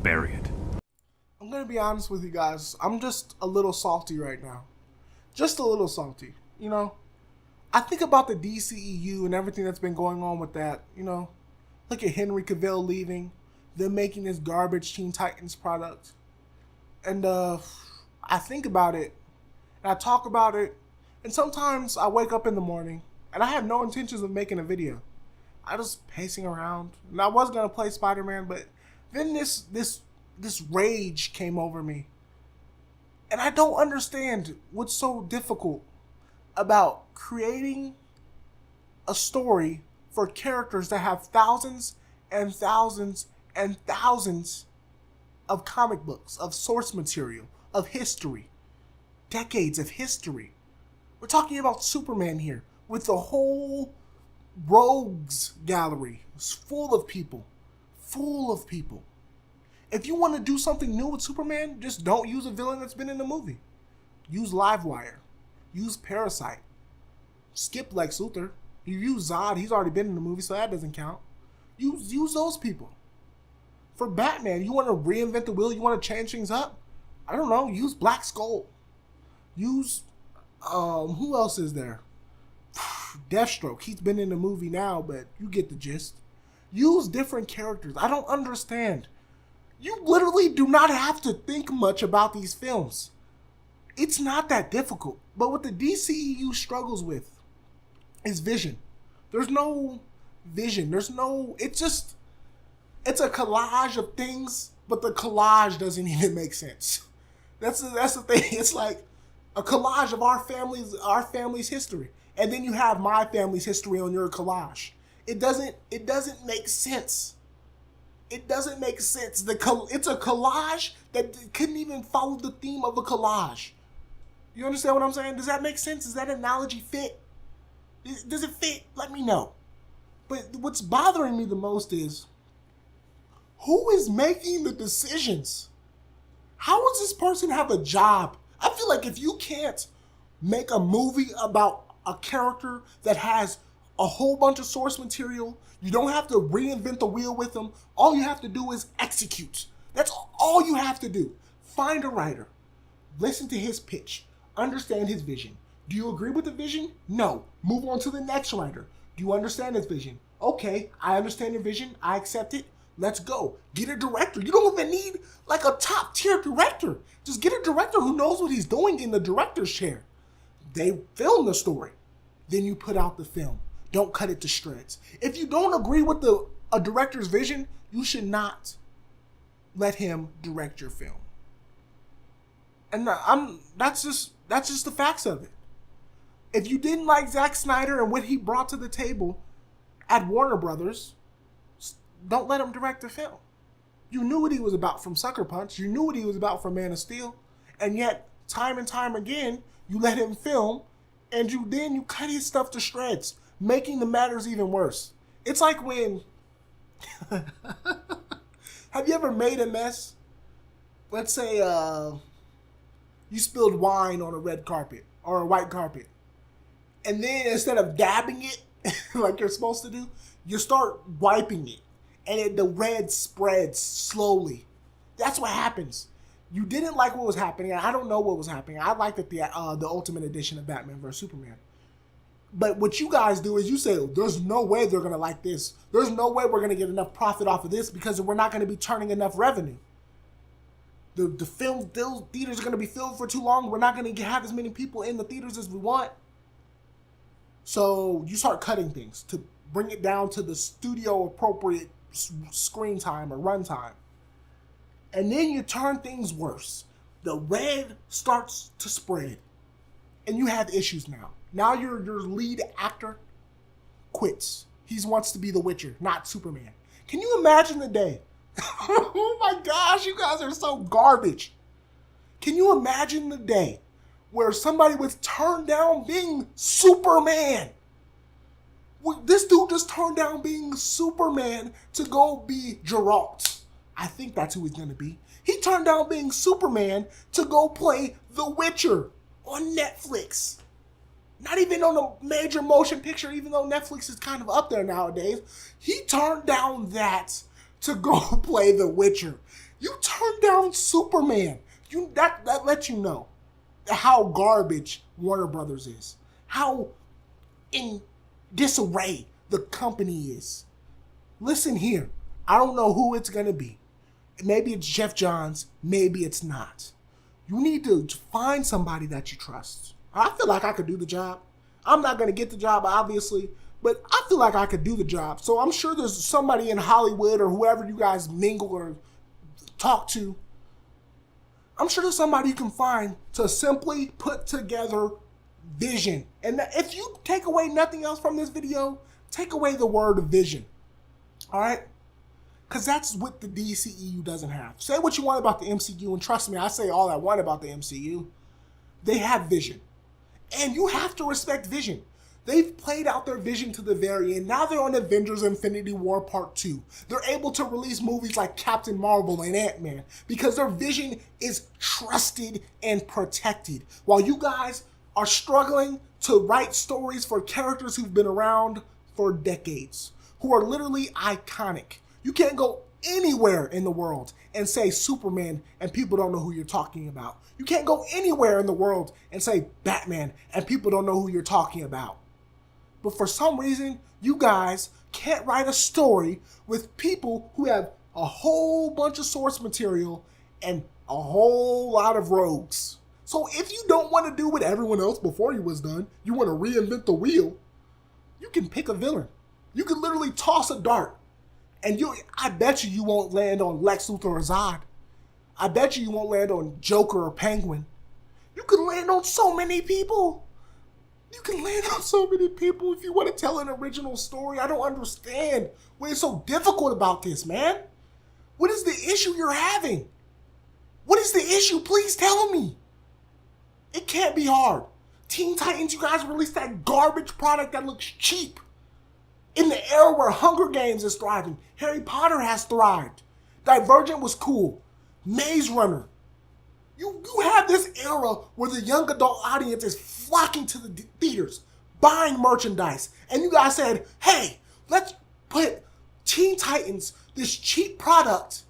bury it. I'm gonna be honest with you guys. I'm just a little salty right now. Just a little salty. You know, I think about the DCEU and everything that's been going on with that. You know, look at Henry Cavill leaving, them making this garbage Teen Titans product. And I think about it, and I talk about it, and sometimes I wake up in the morning, and I have no intentions of making a video. I just pacing around, and I was gonna play Spider-Man, but then this rage came over me, and I don't understand what's so difficult about creating a story for characters that have thousands and thousands and thousands of comic books, of source material, of history, decades of history. We're talking about Superman here, with the whole rogues gallery. It's full of people. Full of people. If you want to do something new with Superman, just don't use a villain that's been in the movie. Use Livewire. Use Parasite. Skip Lex Luthor. You use Zod, he's already been in the movie, so that doesn't count. Use those people. For Batman, you want to reinvent the wheel, you want to change things up? I don't know, use Black Skull. Use, who else is there? Deathstroke, he's been in the movie now, but you get the gist. Use different characters. I don't understand. You literally do not have to think much about these films. It's not that difficult. But what the DCEU struggles with is vision. There's no vision. It's a collage of things, but the collage doesn't even make sense. That's the thing. It's like a collage of our family's history. And then you have my family's history on your collage. It doesn't make sense. It doesn't make sense. It's a collage that couldn't even follow the theme of a collage. You understand what I'm saying? Does that make sense? Does that analogy fit? Does it fit? Let me know. But what's bothering me the most is, who is making the decisions? How does this person have a job? I feel like if you can't make a movie about a character that has a whole bunch of source material, you don't have to reinvent the wheel with them. All you have to do is execute. That's all you have to do. Find a writer. Listen to his pitch. Understand his vision. Do you agree with the vision? No. Move on to the next writer. Do you understand his vision? Okay, I understand your vision. I accept it. Let's go. Get a director. You don't even need like a top tier director. Just get a director who knows what he's doing in the director's chair. They film the story. Then you put out the film. Don't cut it to shreds. If you don't agree with a director's vision, you should not let him direct your film. And that's just the facts of it. If you didn't like Zack Snyder and what he brought to the table at Warner Brothers, don't let him direct the film. You knew what he was about from Sucker Punch. You knew what he was about from Man of Steel. And yet, time and time again, you let him film, and you cut his stuff to shreds, making the matters even worse. It's like when... Have you ever made a mess? Let's say you spilled wine on a red carpet or a white carpet. And then instead of dabbing it like you're supposed to do, you start wiping it. And the red spreads slowly. That's what happens. You didn't like what was happening. I don't know what was happening. I liked the Ultimate Edition of Batman vs. Superman. But what you guys do is you say, there's no way they're going to like this. There's no way we're going to get enough profit off of this because we're not going to be turning enough revenue. The theaters are going to be filled for too long. We're not going to have as many people in the theaters as we want. So you start cutting things to bring it down to the studio appropriate screen time or run time. And then you turn things worse. The red starts to spread. And you have issues now. Now your lead actor quits. He wants to be the Witcher, not Superman. Can you imagine the day? Oh my gosh, you guys are so garbage. Can you imagine the day where somebody was turned down being Superman? This dude just turned down being Superman to go be Geralt. I think that's who he's going to be. He turned down being Superman to go play The Witcher on Netflix. Not even on a major motion picture, even though Netflix is kind of up there nowadays. He turned down that to go play The Witcher. You turned down Superman. That lets you know how garbage Warner Brothers is. How in disarray the company is. Listen here. I don't know who it's going to be. Maybe it's Jeff Johns. Maybe it's not. You need to find somebody that you trust. I feel like I could do the job. I'm not going to get the job, obviously, but I feel like I could do the job. So I'm sure there's somebody in Hollywood or whoever you guys mingle or talk to. I'm sure there's somebody you can find to simply put together vision. And if you take away nothing else from this video, take away the word vision. All right? Because that's what the DCEU doesn't have. Say what you want about the MCU, and trust me, I say all I want about the MCU. They have vision. And you have to respect vision. They've played out their vision to the very end. Now they're on Avengers Infinity War Part 2. They're able to release movies like Captain Marvel and Ant-Man because their vision is trusted and protected. While you guys are struggling to write stories for characters who've been around for decades, who are literally iconic. You can't go anywhere in the world and say Superman and people don't know who you're talking about. You can't go anywhere in the world and say Batman and people don't know who you're talking about. But for some reason, you guys can't write a story with people who have a whole bunch of source material and a whole lot of rogues. So if you don't want to do what everyone else before you was done, you want to reinvent the wheel, you can pick a villain. You can literally toss a dart. And I bet you won't land on Lex Luthor or Zod. I bet you won't land on Joker or Penguin. You can land on so many people. You can land on so many people if you want to tell an original story. I don't understand what is so difficult about this, man. What is the issue you're having? What is the issue? Please tell me. It can't be hard. Teen Titans, you guys released that garbage product that looks cheap. In the era where Hunger Games is thriving, Harry Potter has thrived. Divergent was cool. Maze Runner. You have this era where the young adult audience is flocking to the theaters, buying merchandise. And you guys said, hey, let's put Teen Titans, this cheap product,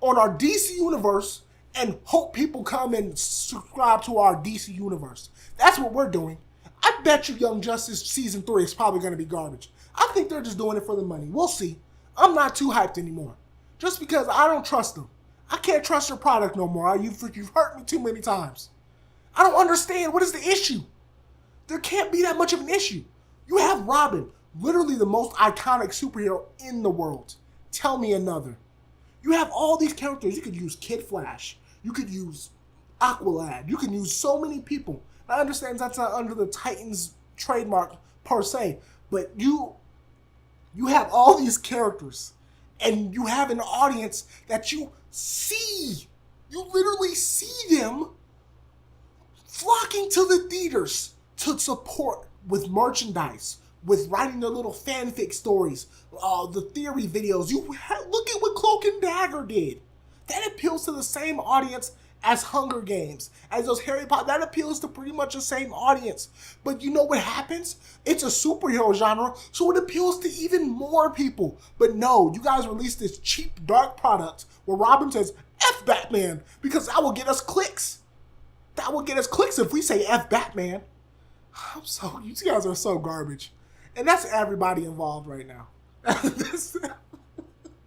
on our DC universe and hope people come and subscribe to our DC universe. That's what we're doing. I bet you Young Justice Season 3 is probably going to be garbage. I think they're just doing it for the money. We'll see. I'm not too hyped anymore. Just because I don't trust them. I can't trust your product no more. You've hurt me too many times. I don't understand. What is the issue? There can't be that much of an issue. You have Robin, literally the most iconic superhero in the world. Tell me another. You have all these characters. You could use Kid Flash. You could use Aqualad. You can use so many people. I understand that's not under the Titans trademark per se, but you have all these characters and you have an audience that you see. You literally see them flocking to the theaters to support with merchandise, with writing their little fanfic stories, the theory videos. Look at what Cloak and Dagger did. That appeals to the same audience as Hunger Games, as those Harry Potter. That appeals to pretty much the same audience. But you know what happens? It's a superhero genre, so it appeals to even more people. But no, you guys released this cheap, dark product where Robin says, F Batman, because that will get us clicks. That will get us clicks if we say F Batman. You guys are so garbage. And that's everybody involved right now.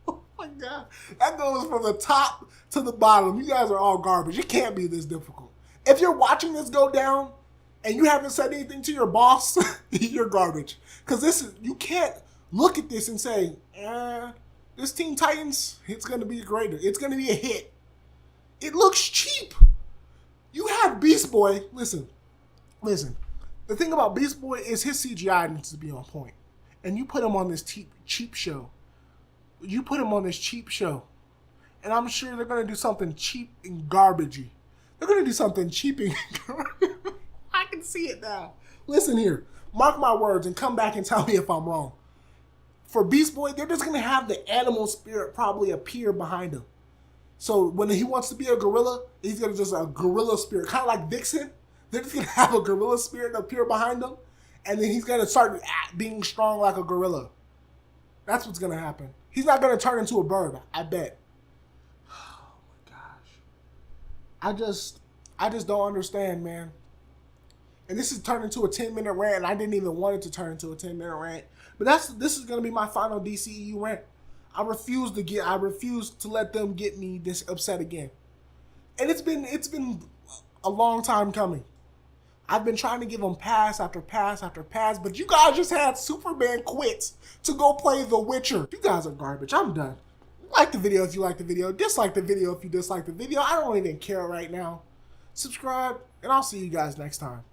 Oh my God. That goes from the top to the bottom. You guys are all garbage. It can't be this difficult. If you're watching this go down and you haven't said anything to your boss, you're garbage. Because you can't look at this and say, this Teen Titans, it's going to be greater. It's going to be a hit. It looks cheap. You have Beast Boy. Listen. The thing about Beast Boy is his CGI needs to be on point. And you put him on this cheap show. And I'm sure they're going to do something cheap and garbagey. They're going to do something cheap and garbagey. I can see it now. Listen here. Mark my words and come back and tell me if I'm wrong. For Beast Boy, they're just going to have the animal spirit probably appear behind him. So when he wants to be a gorilla, he's going to just a gorilla spirit. Kind of like Vixen. They're just going to have a gorilla spirit appear behind him. And then he's going to start being strong like a gorilla. That's what's going to happen. He's not gonna turn into a bird, I bet. Oh my gosh. I just don't understand, man. And this is turned into a 10-minute rant, and I didn't even want it to turn into a 10-minute rant. But this is gonna be my final DCEU rant. I refuse to let them get me this upset again. And it's been a long time coming. I've been trying to give them pass after pass after pass, but you guys just had Superman quit to go play The Witcher. You guys are garbage. I'm done. Like the video if you like the video. Dislike the video if you dislike the video. I don't even care right now. Subscribe, and I'll see you guys next time.